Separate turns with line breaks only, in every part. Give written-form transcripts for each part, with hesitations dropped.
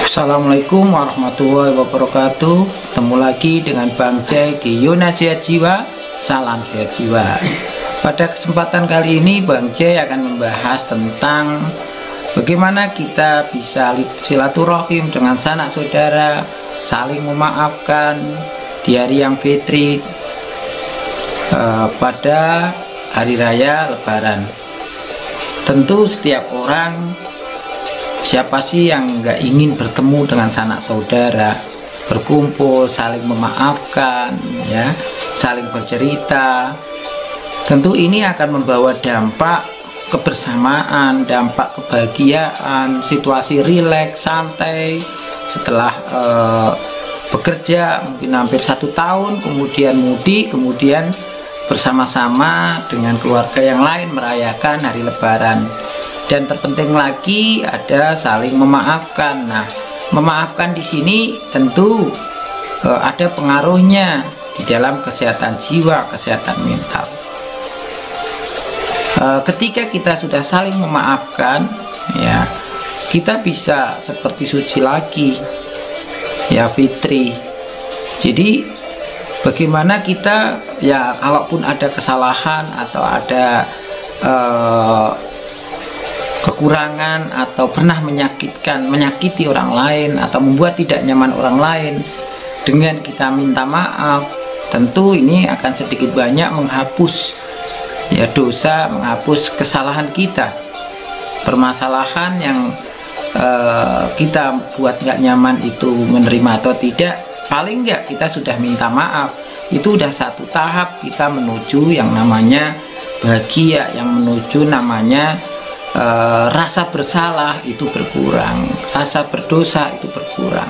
Assalamualaikum warahmatullahi wabarakatuh. Ketemu lagi dengan Bang Jai di Yona Sehat Jiwa. Salam sehat jiwa. Pada kesempatan kali ini Bang Jai akan membahas tentang bagaimana kita bisa silaturahim dengan sanak saudara, saling memaafkan di hari yang fitri, pada hari raya Lebaran. Tentu setiap orang, siapa sih yang nggak ingin bertemu dengan sanak saudara, berkumpul, saling memaafkan, ya, saling bercerita. Tentu ini akan membawa dampak kebersamaan, dampak kebahagiaan, situasi rileks, santai setelah bekerja mungkin hampir 1 tahun, kemudian mudik, kemudian bersama-sama dengan keluarga yang lain merayakan hari Lebaran. Dan terpenting lagi ada saling memaafkan. Nah, memaafkan di sini tentu ada pengaruhnya di dalam kesehatan jiwa, kesehatan mental. Ketika kita sudah saling memaafkan, ya, kita bisa seperti suci lagi, ya, fitri. Jadi bagaimana kita, ya, kalaupun ada kesalahan atau ada kekurangan atau pernah menyakiti orang lain atau membuat tidak nyaman orang lain, dengan kita minta maaf, tentu ini akan sedikit banyak menghapus, ya, dosa, menghapus kesalahan kita, permasalahan yang kita buat nggak nyaman itu menerima atau tidak. Paling nggak kita sudah minta maaf, itu udah satu tahap kita menuju yang namanya bahagia, yang menuju namanya rasa bersalah itu berkurang, rasa berdosa itu berkurang,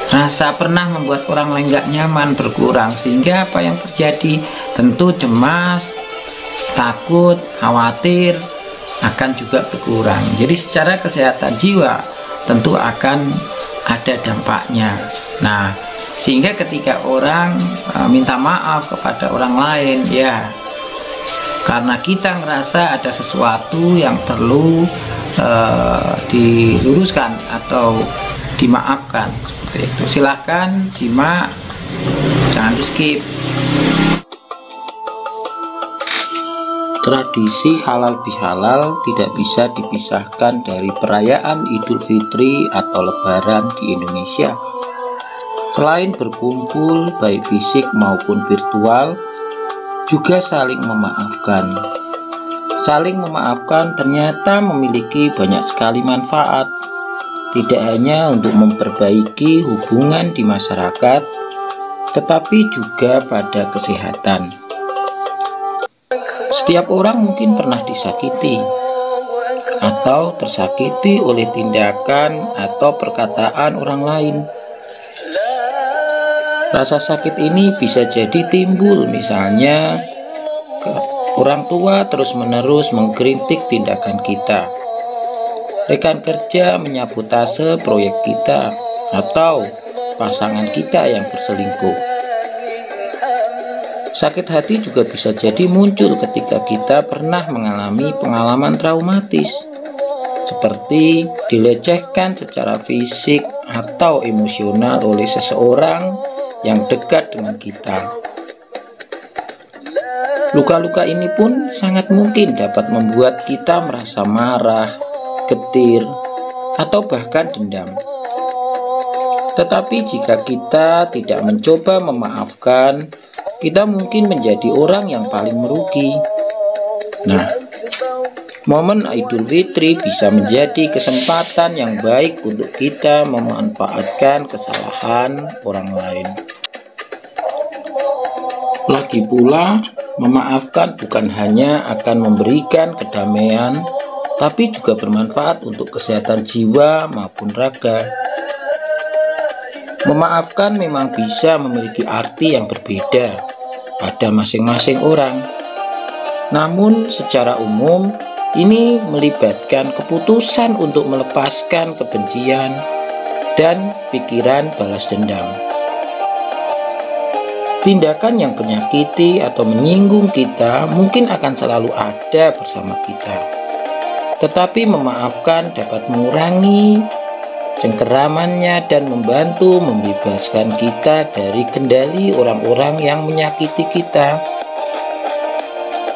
rasa pernah membuat orang lain nggak nyaman berkurang. Sehingga apa yang terjadi? Tentu cemas, takut, khawatir akan juga berkurang. Jadi secara kesehatan jiwa tentu akan ada dampaknya. Nah, sehingga ketika orang minta maaf kepada orang lain, ya, karena kita ngerasa ada sesuatu yang perlu diluruskan atau dimaafkan, seperti itu. Silahkan simak, jangan di skip.
Tradisi halal bihalal tidak bisa dipisahkan dari perayaan Idul Fitri atau Lebaran di Indonesia. Selain berkumpul baik fisik maupun virtual, juga saling memaafkan. Saling memaafkan ternyata memiliki banyak sekali manfaat, tidak hanya untuk memperbaiki hubungan di masyarakat, tetapi juga pada kesehatan. Setiap orang mungkin pernah disakiti atau tersakiti oleh tindakan atau perkataan orang lain. Rasa sakit ini bisa jadi timbul misalnya orang tua terus-menerus mengkritik tindakan kita, rekan kerja menyabotase proyek kita, atau pasangan kita yang berselingkuh. Sakit hati juga bisa jadi muncul ketika kita pernah mengalami pengalaman traumatis, seperti dilecehkan secara fisik atau emosional oleh seseorang yang dekat dengan kita. Luka-luka ini pun sangat mungkin dapat membuat kita merasa marah, getir, atau bahkan dendam. Tetapi jika kita tidak mencoba memaafkan, kita mungkin menjadi orang yang paling merugi. Nah, momen Idul Fitri bisa menjadi kesempatan yang baik untuk kita memanfaatkan kesalahan orang lain. Lagi pula, memaafkan bukan hanya akan memberikan kedamaian, tapi juga bermanfaat untuk kesehatan jiwa maupun raga. Memaafkan memang bisa memiliki arti yang berbeda pada masing-masing orang. Namun secara umum, ini melibatkan keputusan untuk melepaskan kebencian dan pikiran balas dendam. Tindakan yang menyakiti atau menyinggung kita mungkin akan selalu ada bersama kita. Tetapi memaafkan dapat mengurangi cengkeramannya dan membantu membebaskan kita dari kendali orang-orang yang menyakiti kita.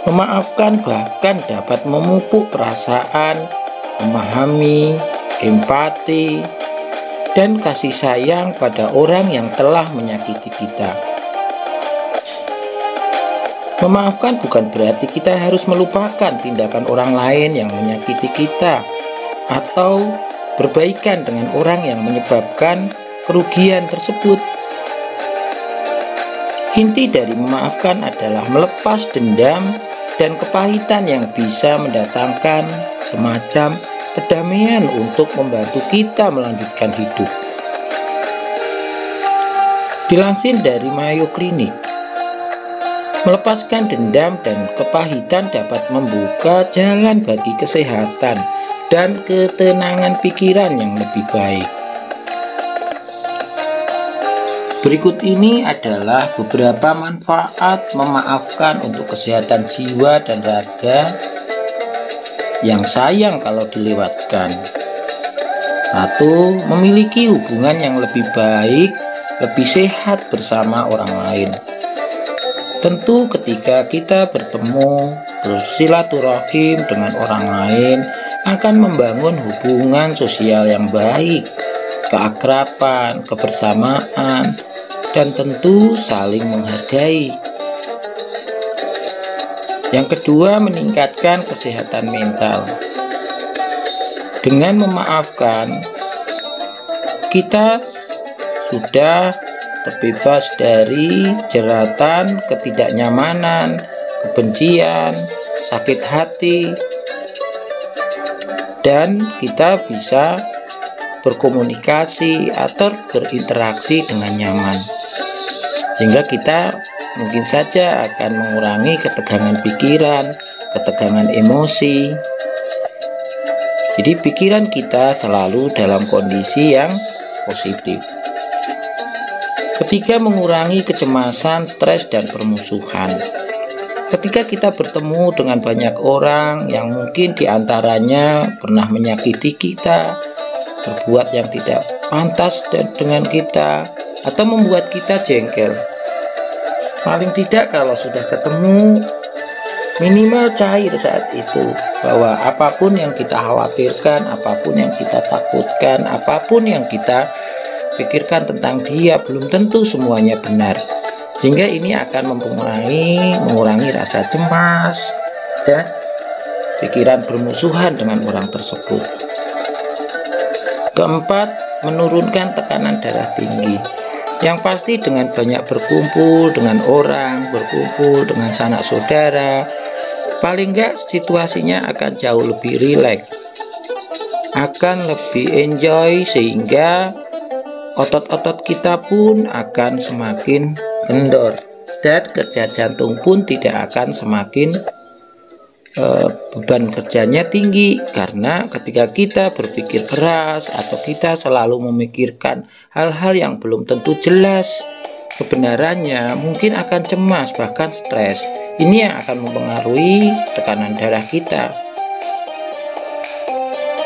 Memaafkan bahkan dapat memupuk perasaan, memahami, empati, dan kasih sayang pada orang yang telah menyakiti kita. Memaafkan bukan berarti kita harus melupakan tindakan orang lain yang menyakiti kita atau berbaikan dengan orang yang menyebabkan kerugian tersebut. Inti dari memaafkan adalah melepas dendam dan kepahitan yang bisa mendatangkan semacam kedamaian untuk membantu kita melanjutkan hidup. Dilansir dari Mayo Clinic, melepaskan dendam dan kepahitan dapat membuka jalan bagi kesehatan dan ketenangan pikiran yang lebih baik. Berikut ini adalah beberapa manfaat memaafkan untuk kesehatan jiwa dan raga yang sayang kalau dilewatkan. 1. Memiliki hubungan yang lebih baik, lebih sehat bersama orang lain. Tentu ketika kita bertemu, bersilaturahim dengan orang lain akan membangun hubungan sosial yang baik, keakraban, kebersamaan, dan tentu saling menghargai. Yang kedua, meningkatkan kesehatan mental. Dengan memaafkan, kita sudah terbebas dari jeratan ketidaknyamanan, kebencian, sakit hati, dan kita bisa berkomunikasi atau berinteraksi dengan nyaman, sehingga kita mungkin saja akan mengurangi ketegangan pikiran, ketegangan emosi. Jadi pikiran kita selalu dalam kondisi yang positif. Ketiga, mengurangi kecemasan, stres, dan permusuhan. Ketika kita bertemu dengan banyak orang yang mungkin diantaranya pernah menyakiti kita, berbuat yang tidak pantas dengan kita, atau membuat kita jengkel, paling tidak kalau sudah ketemu, minimal cair saat itu bahwa apapun yang kita khawatirkan, apapun yang kita takutkan, apapun yang kita pikirkan tentang dia, belum tentu semuanya benar. Sehingga ini akan mengurangi rasa cemas dan pikiran bermusuhan dengan orang tersebut. Keempat, menurunkan tekanan darah tinggi. Yang pasti dengan banyak berkumpul dengan orang, berkumpul dengan sanak saudara, paling enggak situasinya akan jauh lebih rileks, akan lebih enjoy, sehingga otot-otot kita pun akan semakin kendor dan kerja jantung pun tidak akan semakin beban kerjanya tinggi, karena ketika kita berpikir keras atau kita selalu memikirkan hal-hal yang belum tentu jelas kebenarannya, mungkin akan cemas bahkan stres. Ini yang akan mempengaruhi tekanan darah kita.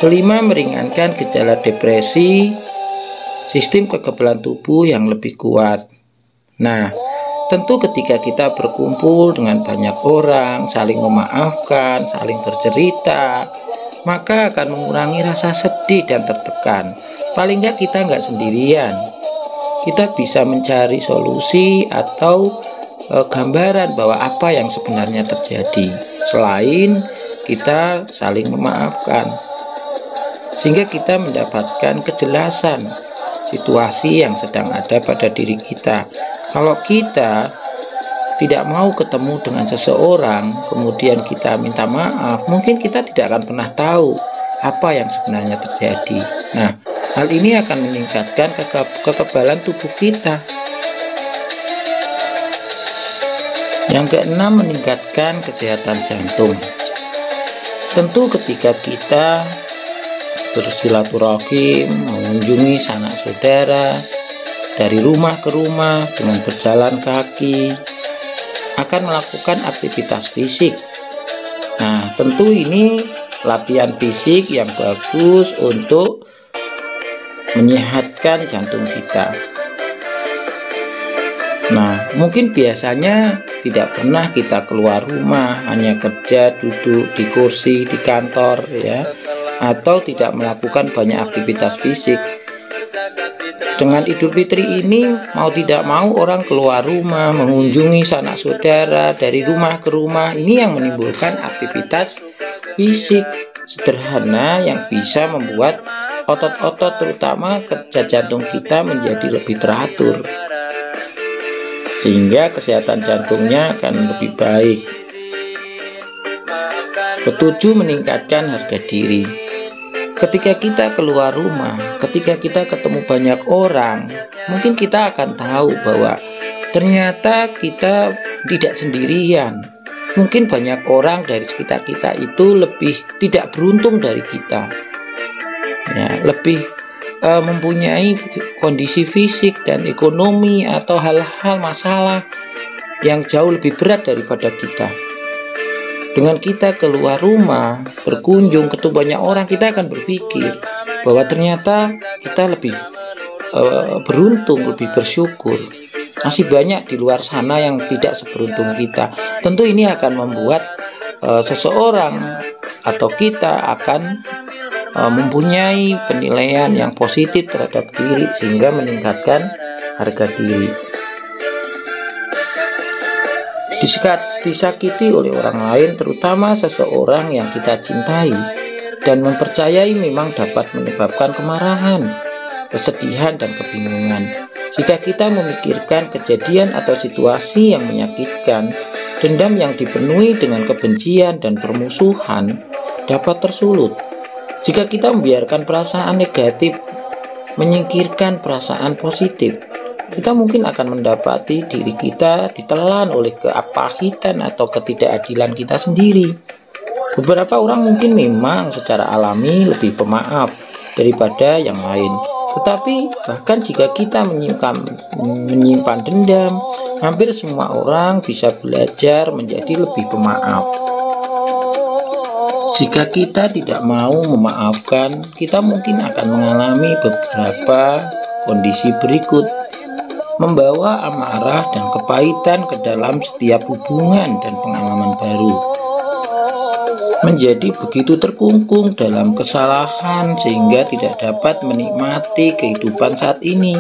Kelima, meringankan gejala depresi, sistem kekebalan tubuh yang lebih kuat. Nah, tentu ketika kita berkumpul dengan banyak orang, saling memaafkan, saling bercerita, maka akan mengurangi rasa sedih dan tertekan. Paling nggak kita nggak sendirian. Kita bisa mencari solusi atau gambaran bahwa apa yang sebenarnya terjadi, selain kita saling memaafkan, sehingga kita mendapatkan kejelasan situasi yang sedang ada pada diri kita. Kalau kita tidak mau ketemu dengan seseorang, kemudian kita minta maaf, mungkin kita tidak akan pernah tahu apa yang sebenarnya terjadi. Nah, hal ini akan meningkatkan kekebalan tubuh kita. Yang keenam, meningkatkan kesehatan jantung. Tentu ketika kita bersilaturahim, mengunjungi sanak saudara, dari rumah ke rumah dengan berjalan kaki, akan melakukan aktivitas fisik. Nah, tentu ini latihan fisik yang bagus untuk menyehatkan jantung kita. Nah, mungkin biasanya tidak pernah kita keluar rumah, hanya kerja, duduk di kursi, di kantor ya, atau tidak melakukan banyak aktivitas fisik. Dengan Idul Fitri ini mau tidak mau orang keluar rumah, mengunjungi sanak saudara dari rumah ke rumah. Ini yang menimbulkan aktivitas fisik sederhana yang bisa membuat otot-otot terutama kerja jantung kita menjadi lebih teratur, sehingga kesehatan jantungnya akan lebih baik. Ketujuh, meningkatkan harga diri. Ketika kita keluar rumah, ketika kita ketemu banyak orang, mungkin kita akan tahu bahwa ternyata kita tidak sendirian. Mungkin banyak orang dari sekitar kita itu lebih tidak beruntung dari kita, ya, lebih mempunyai kondisi fisik dan ekonomi atau hal-hal masalah yang jauh lebih berat daripada kita. Dengan kita keluar rumah, berkunjung, ketemu banyak orang, kita akan berpikir bahwa ternyata kita lebih beruntung, lebih bersyukur. Masih banyak di luar sana yang tidak seberuntung kita. Tentu ini akan membuat seseorang atau kita akan mempunyai penilaian yang positif terhadap diri, sehingga meningkatkan harga diri. Disakiti oleh orang lain, terutama seseorang yang kita cintai dan mempercayai, memang dapat menyebabkan kemarahan, kesedihan, dan kebingungan. Jika kita memikirkan kejadian atau situasi yang menyakitkan, dendam yang dipenuhi dengan kebencian dan permusuhan dapat tersulut. Jika kita membiarkan perasaan negatif menyingkirkan perasaan positif, kita mungkin akan mendapati diri kita ditelan oleh kepahitan atau ketidakadilan kita sendiri. Beberapa orang mungkin memang secara alami lebih pemaaf daripada yang lain. Tetapi bahkan jika kita menyimpan dendam, hampir semua orang bisa belajar menjadi lebih pemaaf. Jika kita tidak mau memaafkan, kita mungkin akan mengalami beberapa kondisi berikut, membawa amarah dan kepahitan ke dalam setiap hubungan dan pengalaman baru, menjadi begitu terkungkung dalam kesalahan sehingga tidak dapat menikmati kehidupan saat ini,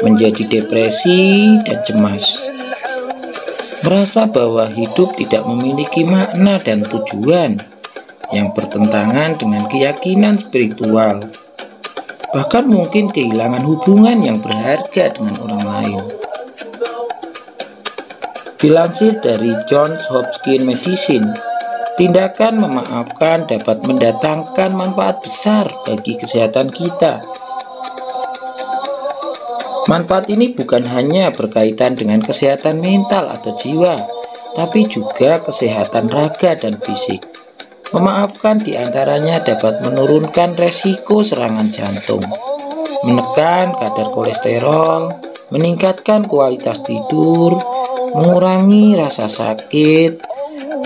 menjadi depresi dan cemas, merasa bahwa hidup tidak memiliki makna dan tujuan, yang bertentangan dengan keyakinan spiritual, bahkan mungkin kehilangan hubungan yang berharga dengan orang lain. Dilansir dari Johns Hopkins Medicine, tindakan memaafkan dapat mendatangkan manfaat besar bagi kesehatan kita. Manfaat ini bukan hanya berkaitan dengan kesehatan mental atau jiwa, tapi juga kesehatan raga dan fisik. Memaafkan diantaranya dapat menurunkan resiko serangan jantung, menekan kadar kolesterol, meningkatkan kualitas tidur, mengurangi rasa sakit,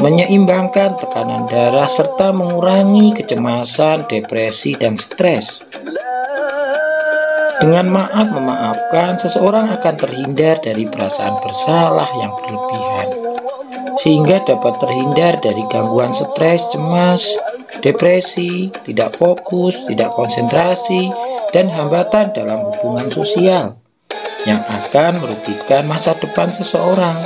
menyeimbangkan tekanan darah, serta mengurangi kecemasan, depresi, dan stres. Dengan memaafkan, seseorang akan terhindar dari perasaan bersalah yang berlebihan, sehingga dapat terhindar dari gangguan stres, cemas, depresi, tidak fokus, tidak konsentrasi, dan hambatan dalam hubungan sosial yang akan merugikan masa depan seseorang.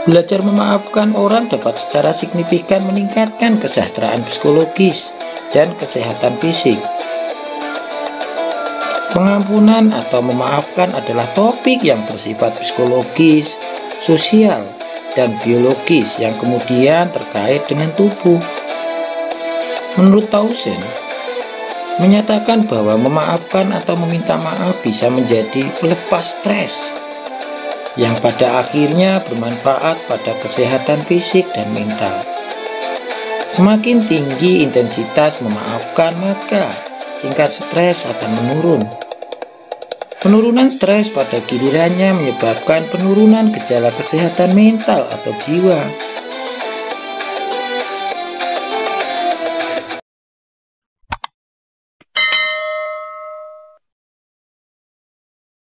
Belajar memaafkan orang dapat secara signifikan meningkatkan kesejahteraan psikologis dan kesehatan fisik. Pengampunan atau memaafkan adalah topik yang bersifat psikologis, sosial, dan biologis yang kemudian terkait dengan tubuh. Menurut Tausen, menyatakan bahwa memaafkan atau meminta maaf bisa menjadi pelepas stres yang pada akhirnya bermanfaat pada kesehatan fisik dan mental. Semakin tinggi intensitas memaafkan, maka tingkat stres akan menurun. Penurunan stres pada gilirannya menyebabkan penurunan gejala kesehatan mental atau jiwa,